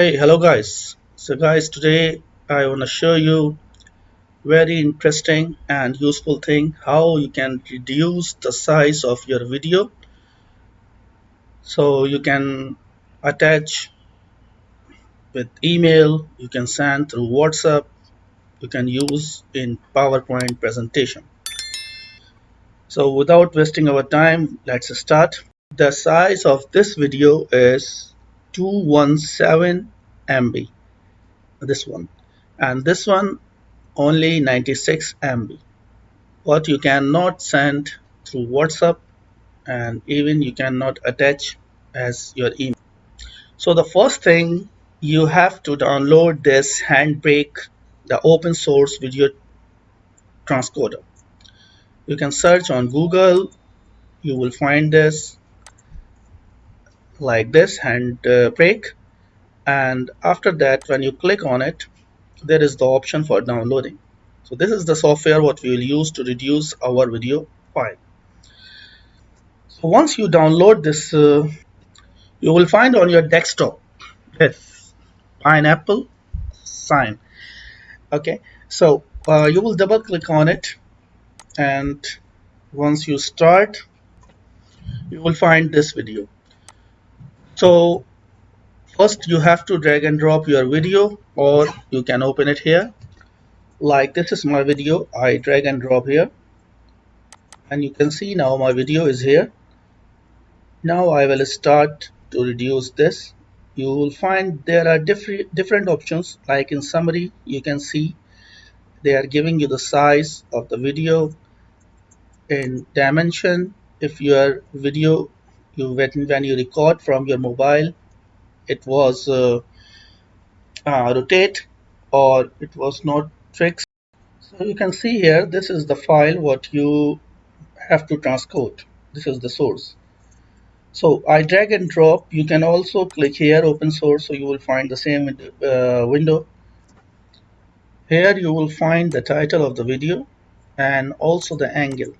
Hey, hello guys. So guys, today I want to show you very interesting and useful thing how you can reduce the size of your video. So you can attach with email, you can send through WhatsApp, you can use in PowerPoint presentation. So without wasting our time, let's start. The size of this video is 217 MB, this one. And this one only 96 MB. What you cannot send through WhatsApp, and even you cannot attach as your email. So the first thing, you have to download this Handbrake, the open source video transcoder. You can search on Google, you will find this like this Handbrake, and after that when you click on it, there is the option for downloading. So this is the software what we will use to reduce our video file. So once you download this, you will find on your desktop this pineapple sign. Okay, so you will double click on it, and once you start, you will find this video. So first you have to drag and drop your video, or you can open it here. Like this is my video. I drag and drop here, and you can see now my video is here. Now I will start to reduce this. You will find there are different options. Like in summary, you can see they are giving you the size of the video in dimension. If your video, when you record from your mobile, it was rotate or it was not fixed. So you can see here, this is the file what you have to transcode. This is the source. So I drag and drop. You can also click here open source, so you will find the same window. Here you will find the title of the video and also the angle.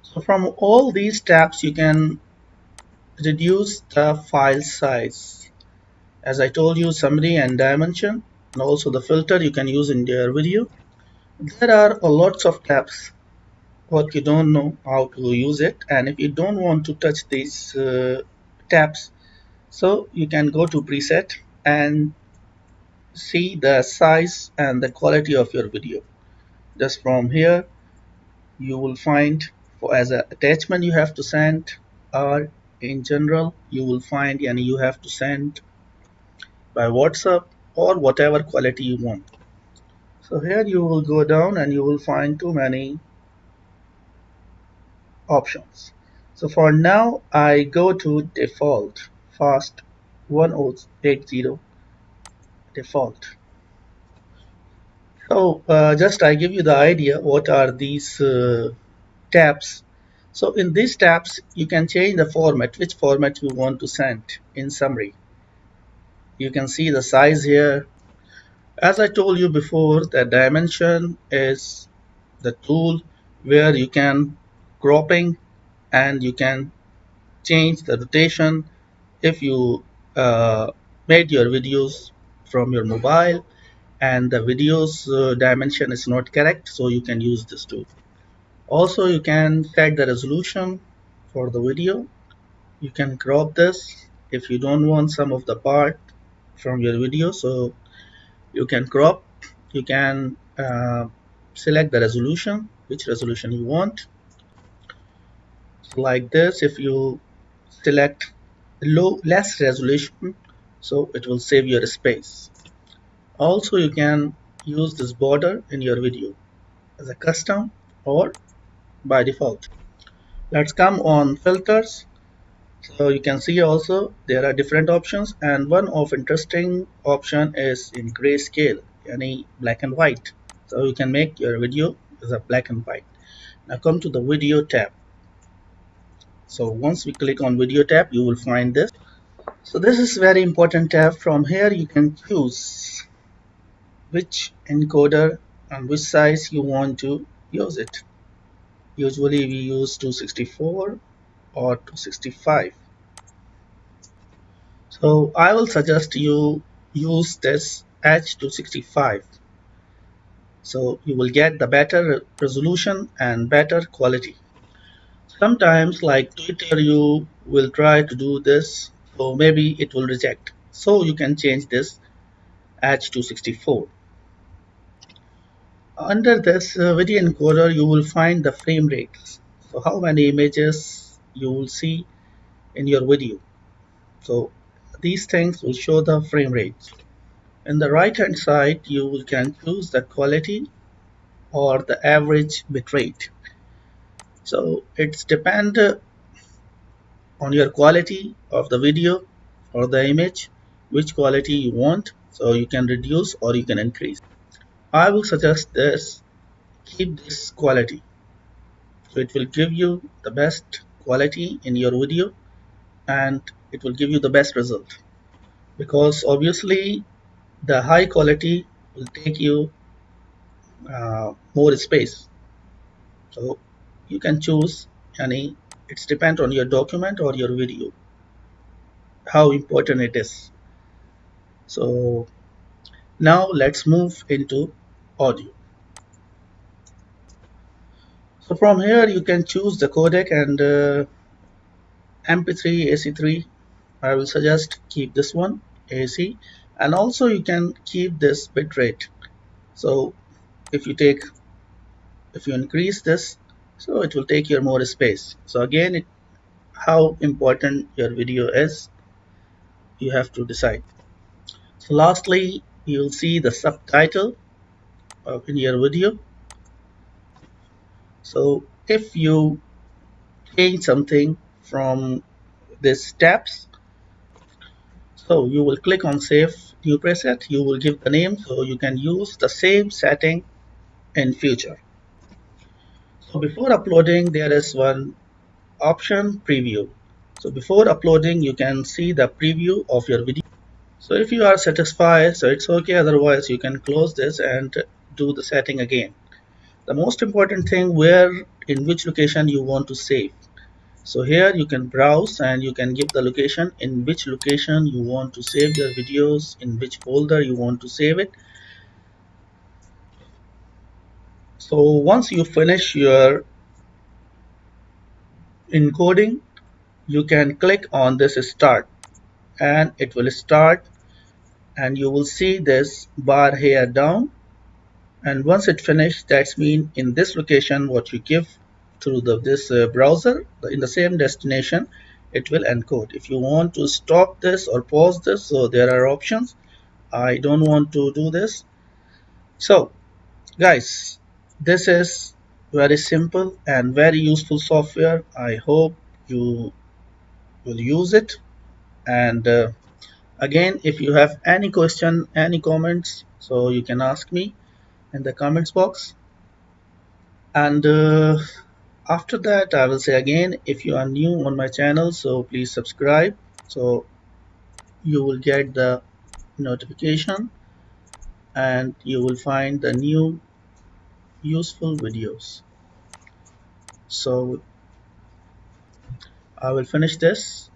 So from all these tabs you can reduce the file size. As I told you, summary and dimension, and also the filter you can use in your video. There are a lots of tabs what you don't know how to use it, and if you don't want to touch these tabs, so you can go to preset and see the size and the quality of your video. Just from here you will find, for as an attachment you have to send, or in general you will find, and you have to send by WhatsApp or whatever quality you want. So here you will go down and you will find too many options. So for now I go to default fast 1080 default. So just I give you the idea what are these tabs. So in these tabs you can change the format, which format you want to send. In summary, you can see the size here. As I told you before, the dimension is the tool where you can cropping, and you can change the rotation if you made your videos from your mobile and the videos dimension is not correct, so you can use this tool. Also you can set the resolution for the video. You can crop this if you don't want some of the part from your video, so you can crop. You can select the resolution, which resolution you want. So like this, if you select less resolution, so it will save your space. Also you can use this border in your video as a custom or by default. Let's come on filters. So you can see also there are different options, and one of interesting option is in grayscale, any black and white. So you can make your video as a black and white. Now come to the video tab. So once we click on video tab, you will find this. So this is very important tab. From here you can choose which encoder and which size you want to use it. Usually we use 264 or 265. So I will suggest you use this H265. So you will get the better resolution and better quality. Sometimes like Twitter you will try to do this, so maybe it will reject. So you can change this H264. Under this video encoder you will find the frame rates. So how many images you will see in your video. So these things will show the frame rates. In the right hand side you can choose the quality or the average bitrate. So it's depend on your quality of the video or the image, which quality you want. So you can reduce or you can increase. I will suggest this, keep this quality. So it will give you the best quality in your video and it will give you the best result. Because obviously the high quality will take you more space. So you can choose any, it's depend on your document or your video, how important it is. So now let's move into audio. So from here you can choose the codec and MP3, AC3. I will suggest keep this one AC, and also you can keep this bitrate. So if you take, if you increase this, so it will take your more space. So again, how important your video is, you have to decide. So lastly, you'll see the subtitle in your video. So if you change something from these tabs, so you will click on save new preset, you will give the name so you can use the same setting in future. So before uploading there is one option, preview. So before uploading you can see the preview of your video. So if you are satisfied, so it's okay, otherwise you can close this and do the setting again. The most important thing, where in which location you want to save. So here you can browse and you can give the location, in which location you want to save your videos, in which folder you want to save it. So once you finish your encoding, you can click on this start and it will start, and you will see this bar here down. And once it finished, that's mean in this location what you give through this browser in the same destination, it will encode. If you want to stop this or pause this, so there are options. I don't want to do this. So guys, this is very simple and very useful software. I hope you will use it. And again, if you have any question, any comments, so you can ask me in the comments box. And after that I will say again, if you are new on my channel, so please subscribe, so you will get the notification and you will find the new useful videos. So I will finish this.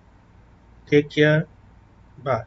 Take care. Bye.